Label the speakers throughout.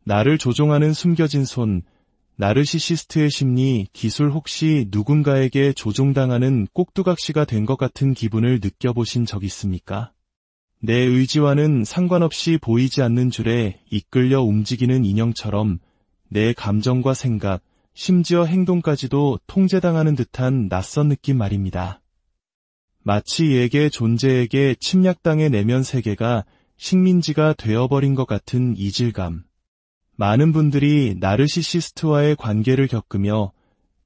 Speaker 1: 나를 조종하는 숨겨진 손, 나르시시스트의 심리, 기술 혹시 누군가에게 조종당하는 꼭두각시가 된 것 같은 기분을 느껴보신 적 있습니까? 내 의지와는 상관없이 보이지 않는 줄에 이끌려 움직이는 인형처럼 내 감정과 생각, 심지어 행동까지도 통제당하는 듯한 낯선 느낌 말입니다. 마치 예계 존재에게 침략당해 내면 세계가 식민지가 되어버린 것 같은 이질감. 많은 분들이 나르시시스트와의 관계를 겪으며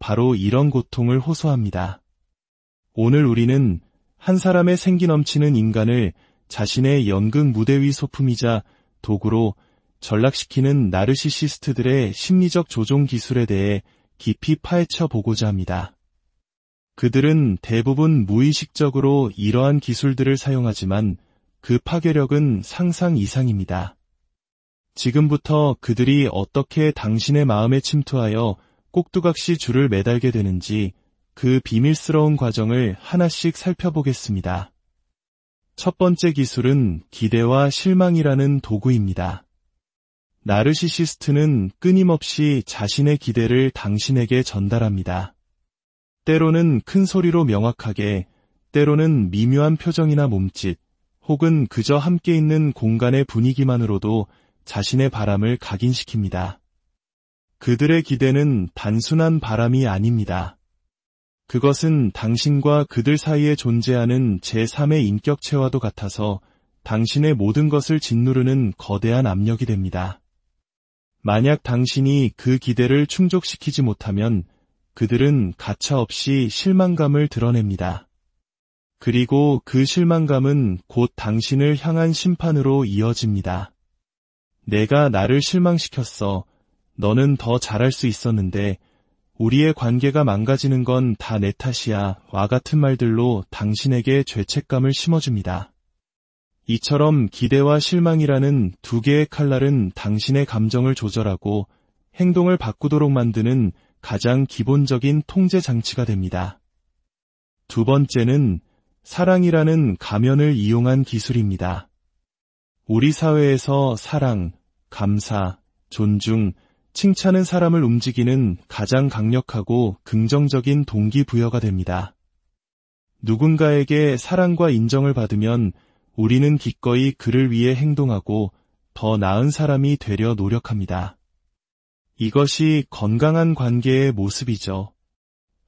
Speaker 1: 바로 이런 고통을 호소합니다. 오늘 우리는 한 사람의 생기 넘치는 인간을 자신의 연극 무대 위 소품이자 도구로 전락시키는 나르시시스트들의 심리적 조종 기술에 대해 깊이 파헤쳐 보고자 합니다. 그들은 대부분 무의식적으로 이러한 기술들을 사용하지만 그 파괴력은 상상 이상입니다. 지금부터 그들이 어떻게 당신의 마음에 침투하여 꼭두각시 줄을 매달게 되는지 그 비밀스러운 과정을 하나씩 살펴보겠습니다. 첫 번째 기술은 기대와 실망이라는 도구입니다. 나르시시스트는 끊임없이 자신의 기대를 당신에게 전달합니다. 때로는 큰 소리로 명확하게, 때로는 미묘한 표정이나 몸짓, 혹은 그저 함께 있는 공간의 분위기만으로도 자신의 바람을 각인시킵니다. 그들의 기대는 단순한 바람이 아닙니다. 그것은 당신과 그들 사이에 존재하는 제3의 인격체와도 같아서 당신의 모든 것을 짓누르는 거대한 압력이 됩니다. 만약 당신이 그 기대를 충족시키지 못하면 그들은 가차없이 실망감을 드러냅니다. 그리고 그 실망감은 곧 당신을 향한 심판으로 이어집니다. 내가 나를 실망시켰어. 너는 더 잘할 수 있었는데 우리의 관계가 망가지는 건 다 내 탓이야. 와 같은 말들로 당신에게 죄책감을 심어줍니다. 이처럼 기대와 실망이라는 두 개의 칼날은 당신의 감정을 조절하고 행동을 바꾸도록 만드는 가장 기본적인 통제 장치가 됩니다. 두 번째는 사랑이라는 가면을 이용한 기술입니다. 우리 사회에서 사랑, 감사, 존중, 칭찬은 사람을 움직이는 가장 강력하고 긍정적인 동기부여가 됩니다. 누군가에게 사랑과 인정을 받으면 우리는 기꺼이 그를 위해 행동하고 더 나은 사람이 되려 노력합니다. 이것이 건강한 관계의 모습이죠.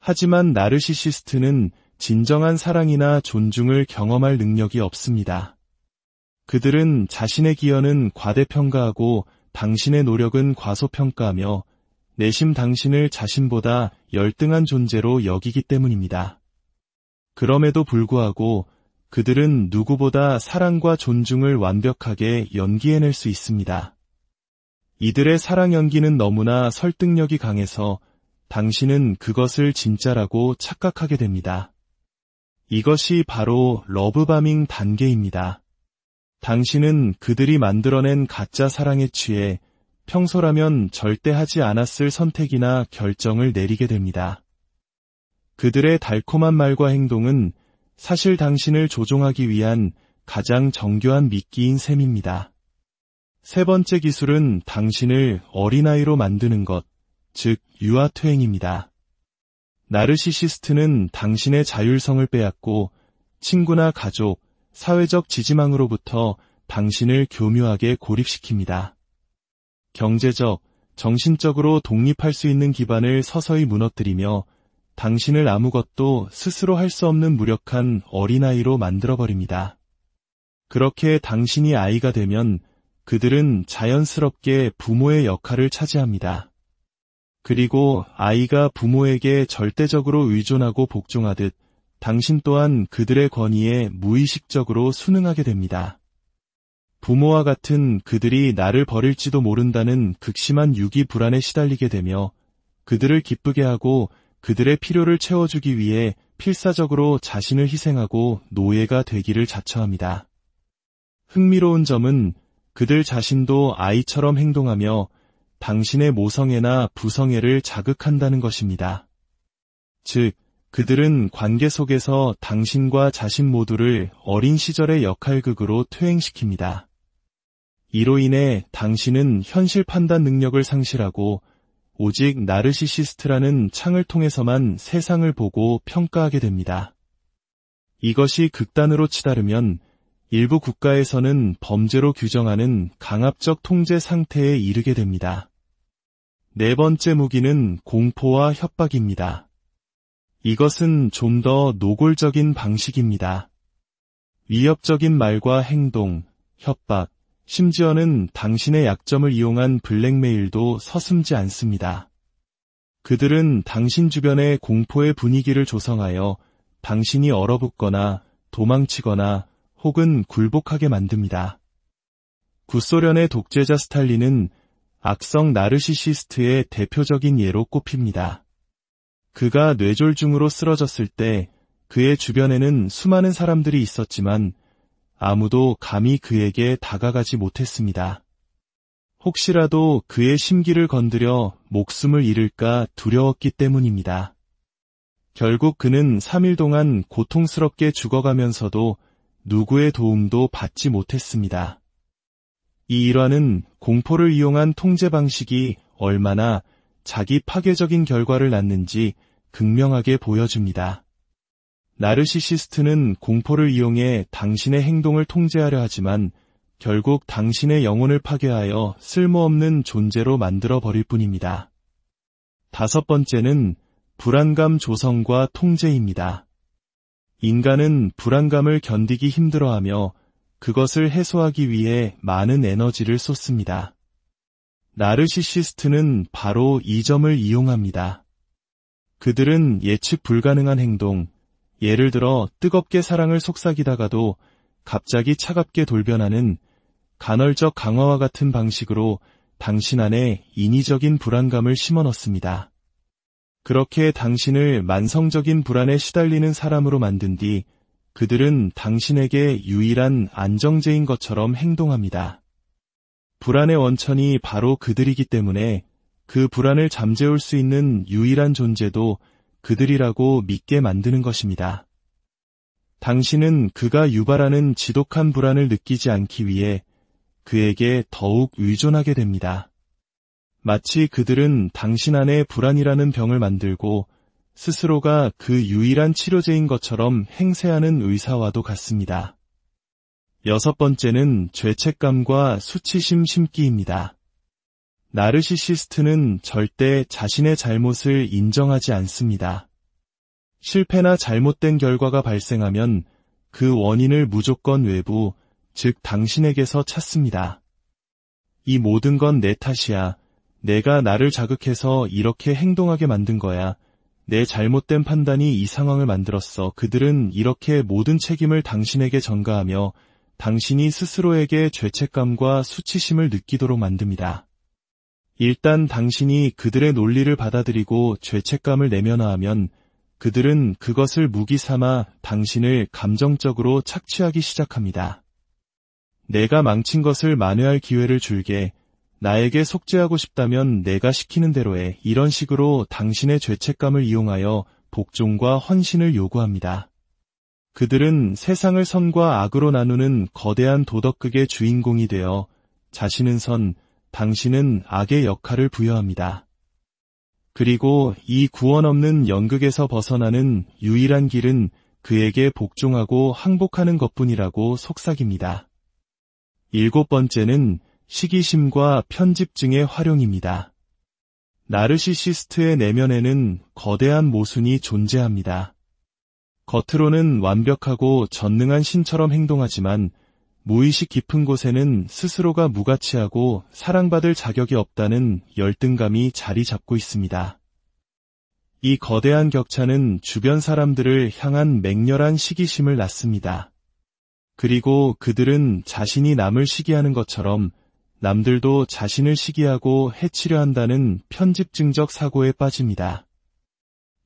Speaker 1: 하지만 나르시시스트는 진정한 사랑이나 존중을 경험할 능력이 없습니다. 그들은 자신의 기여는 과대평가하고 당신의 노력은 과소평가하며 내심 당신을 자신보다 열등한 존재로 여기기 때문입니다. 그럼에도 불구하고 그들은 누구보다 사랑과 존중을 완벽하게 연기해낼 수 있습니다. 이들의 사랑 연기는 너무나 설득력이 강해서 당신은 그것을 진짜라고 착각하게 됩니다. 이것이 바로 러브바밍 단계입니다. 당신은 그들이 만들어낸 가짜 사랑에 취해 평소라면 절대 하지 않았을 선택이나 결정을 내리게 됩니다. 그들의 달콤한 말과 행동은 사실 당신을 조종하기 위한 가장 정교한 미끼인 셈입니다. 세 번째 기술은 당신을 어린아이로 만드는 것, 즉 유아퇴행입니다. 나르시시스트는 당신의 자율성을 빼앗고 친구나 가족, 사회적 지지망으로부터 당신을 교묘하게 고립시킵니다. 경제적, 정신적으로 독립할 수 있는 기반을 서서히 무너뜨리며 당신을 아무것도 스스로 할 수 없는 무력한 어린아이로 만들어버립니다. 그렇게 당신이 아이가 되면 그들은 자연스럽게 부모의 역할을 차지합니다. 그리고 아이가 부모에게 절대적으로 의존하고 복종하듯 당신 또한 그들의 권위에 무의식적으로 순응하게 됩니다. 부모와 같은 그들이 나를 버릴지도 모른다는 극심한 유기 불안에 시달리게 되며 그들을 기쁘게 하고 그들의 필요를 채워주기 위해 필사적으로 자신을 희생하고 노예가 되기를 자처합니다. 흥미로운 점은 그들 자신도 아이처럼 행동하며 당신의 모성애나 부성애를 자극한다는 것입니다. 즉, 그들은 관계 속에서 당신과 자신 모두를 어린 시절의 역할극으로 퇴행시킵니다. 이로 인해 당신은 현실 판단 능력을 상실하고 오직 나르시시스트라는 창을 통해서만 세상을 보고 평가하게 됩니다. 이것이 극단으로 치달으면 일부 국가에서는 범죄로 규정하는 강압적 통제 상태에 이르게 됩니다. 네 번째 무기는 공포와 협박입니다. 이것은 좀 더 노골적인 방식입니다. 위협적인 말과 행동, 협박, 심지어는 당신의 약점을 이용한 블랙메일도 서슴지 않습니다. 그들은 당신 주변의 공포의 분위기를 조성하여 당신이 얼어붙거나 도망치거나 혹은 굴복하게 만듭니다. 구소련의 독재자 스탈린은 악성 나르시시스트의 대표적인 예로 꼽힙니다. 그가 뇌졸중으로 쓰러졌을 때 그의 주변에는 수많은 사람들이 있었지만 아무도 감히 그에게 다가가지 못했습니다. 혹시라도 그의 심기를 건드려 목숨을 잃을까 두려웠기 때문입니다. 결국 그는 3일 동안 고통스럽게 죽어가면서도 누구의 도움도 받지 못했습니다. 이 일화는 공포를 이용한 통제 방식이 얼마나 자기 파괴적인 결과를 낳는지 극명하게 보여줍니다. 나르시시스트는 공포를 이용해 당신의 행동을 통제하려 하지만 결국 당신의 영혼을 파괴하여 쓸모없는 존재로 만들어버릴 뿐입니다. 다섯 번째는 불안감 조성과 통제입니다. 인간은 불안감을 견디기 힘들어하며 그것을 해소하기 위해 많은 에너지를 쏟습니다. 나르시시스트는 바로 이 점을 이용합니다. 그들은 예측 불가능한 행동, 예를 들어 뜨겁게 사랑을 속삭이다가도 갑자기 차갑게 돌변하는 간헐적 강화와 같은 방식으로 당신 안에 인위적인 불안감을 심어넣습니다. 그렇게 당신을 만성적인 불안에 시달리는 사람으로 만든 뒤 그들은 당신에게 유일한 안정제인 것처럼 행동합니다. 불안의 원천이 바로 그들이기 때문에 그 불안을 잠재울 수 있는 유일한 존재도 그들이라고 믿게 만드는 것입니다. 당신은 그가 유발하는 지독한 불안을 느끼지 않기 위해 그에게 더욱 의존하게 됩니다. 마치 그들은 당신 안에 불안이라는 병을 만들고 스스로가 그 유일한 치료제인 것처럼 행세하는 의사와도 같습니다. 여섯 번째는 죄책감과 수치심 심기입니다. 나르시시스트는 절대 자신의 잘못을 인정하지 않습니다. 실패나 잘못된 결과가 발생하면 그 원인을 무조건 외부, 즉 당신에게서 찾습니다. 이 모든 건 내 탓이야. 내가 나를 자극해서 이렇게 행동하게 만든 거야. 내 잘못된 판단이 이 상황을 만들었어. 그들은 이렇게 모든 책임을 당신에게 전가하며 당신이 스스로에게 죄책감과 수치심을 느끼도록 만듭니다. 일단 당신이 그들의 논리를 받아들이고 죄책감을 내면화하면 그들은 그것을 무기 삼아 당신을 감정적으로 착취하기 시작합니다. 내가 망친 것을 만회할 기회를 줄게. 나에게 속죄하고 싶다면 내가 시키는 대로 해. 이런 식으로 당신의 죄책감을 이용하여 복종과 헌신을 요구합니다. 그들은 세상을 선과 악으로 나누는 거대한 도덕극의 주인공이 되어 자신은 선, 당신은 악의 역할을 부여합니다. 그리고 이 구원 없는 연극에서 벗어나는 유일한 길은 그에게 복종하고 항복하는 것뿐이라고 속삭입니다. 일곱 번째는 시기심과 편집증의 활용입니다. 나르시시스트의 내면에는 거대한 모순이 존재합니다. 겉으로는 완벽하고 전능한 신처럼 행동하지만 무의식 깊은 곳에는 스스로가 무가치하고 사랑받을 자격이 없다는 열등감이 자리 잡고 있습니다. 이 거대한 격차는 주변 사람들을 향한 맹렬한 시기심을 낳습니다. 그리고 그들은 자신이 남을 시기하는 것처럼 남들도 자신을 시기하고 해치려 한다는 편집증적 사고에 빠집니다.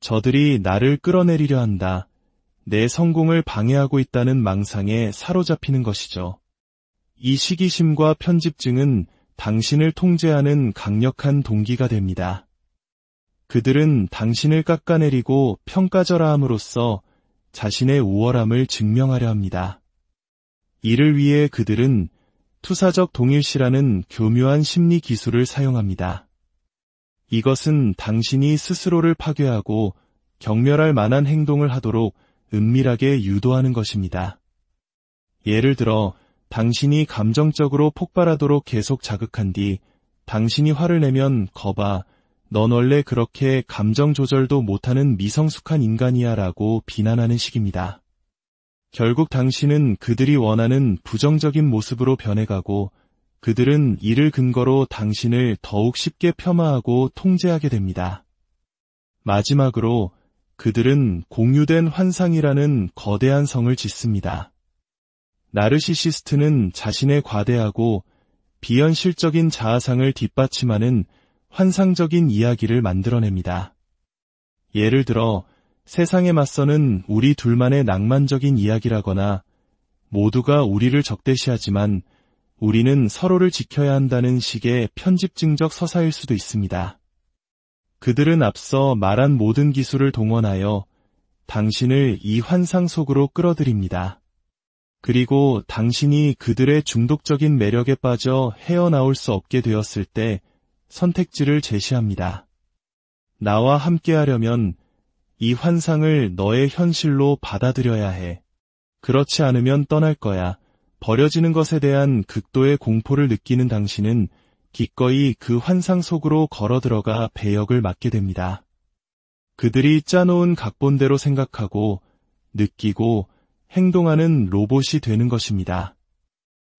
Speaker 1: 저들이 나를 끌어내리려 한다. 내 성공을 방해하고 있다는 망상에 사로잡히는 것이죠. 이 시기심과 편집증은 당신을 통제하는 강력한 동기가 됩니다. 그들은 당신을 깎아내리고 평가절하함으로써 자신의 우월함을 증명하려 합니다. 이를 위해 그들은 투사적 동일시라는 교묘한 심리 기술을 사용합니다. 이것은 당신이 스스로를 파괴하고 경멸할 만한 행동을 하도록 은밀하게 유도하는 것입니다. 예를 들어 당신이 감정적으로 폭발하도록 계속 자극한 뒤 당신이 화를 내면 거봐, 넌 원래 그렇게 감정 조절도 못하는 미성숙한 인간이야 라고 비난하는 식입니다. 결국 당신은 그들이 원하는 부정적인 모습으로 변해가고 그들은 이를 근거로 당신을 더욱 쉽게 폄하하고 통제하게 됩니다. 마지막으로 그들은 공유된 환상이라는 거대한 성을 짓습니다. 나르시시스트는 자신의 과대하고 비현실적인 자아상을 뒷받침하는 환상적인 이야기를 만들어냅니다. 예를 들어 세상에 맞서는 우리 둘만의 낭만적인 이야기라거나 모두가 우리를 적대시하지만 우리는 서로를 지켜야 한다는 식의 편집증적 서사일 수도 있습니다. 그들은 앞서 말한 모든 기술을 동원하여 당신을 이 환상 속으로 끌어들입니다. 그리고 당신이 그들의 중독적인 매력에 빠져 헤어나올 수 없게 되었을 때 선택지를 제시합니다. 나와 함께하려면 이 환상을 너의 현실로 받아들여야 해. 그렇지 않으면 떠날 거야. 버려지는 것에 대한 극도의 공포를 느끼는 당신은 기꺼이 그 환상 속으로 걸어 들어가 배역을 맡게 됩니다. 그들이 짜놓은 각본대로 생각하고 느끼고 행동하는 로봇이 되는 것입니다.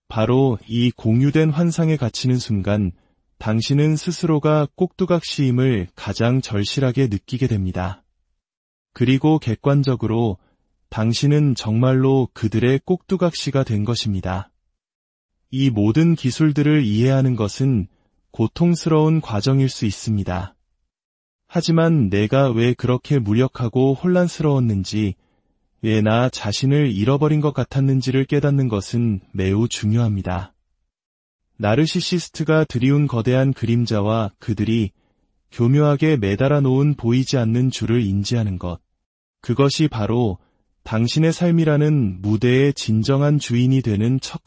Speaker 1: 바로 이 공유된 환상에 갇히는 순간 당신은 스스로가 꼭두각시임을 가장 절실하게 느끼게 됩니다. 그리고 객관적으로 당신은 정말로 그들의 꼭두각시가 된 것입니다. 이 모든 기술들을 이해하는 것은 고통스러운 과정일 수 있습니다. 하지만 내가 왜 그렇게 무력하고 혼란스러웠는지, 왜 나 자신을 잃어버린 것 같았는지를 깨닫는 것은 매우 중요합니다. 나르시시스트가 드리운 거대한 그림자와 그들이 교묘하게 매달아 놓은 보이지 않는 줄을 인지하는 것. 그것이 바로 당신의 삶이라는 무대의 진정한 주인이 되는 첫걸음.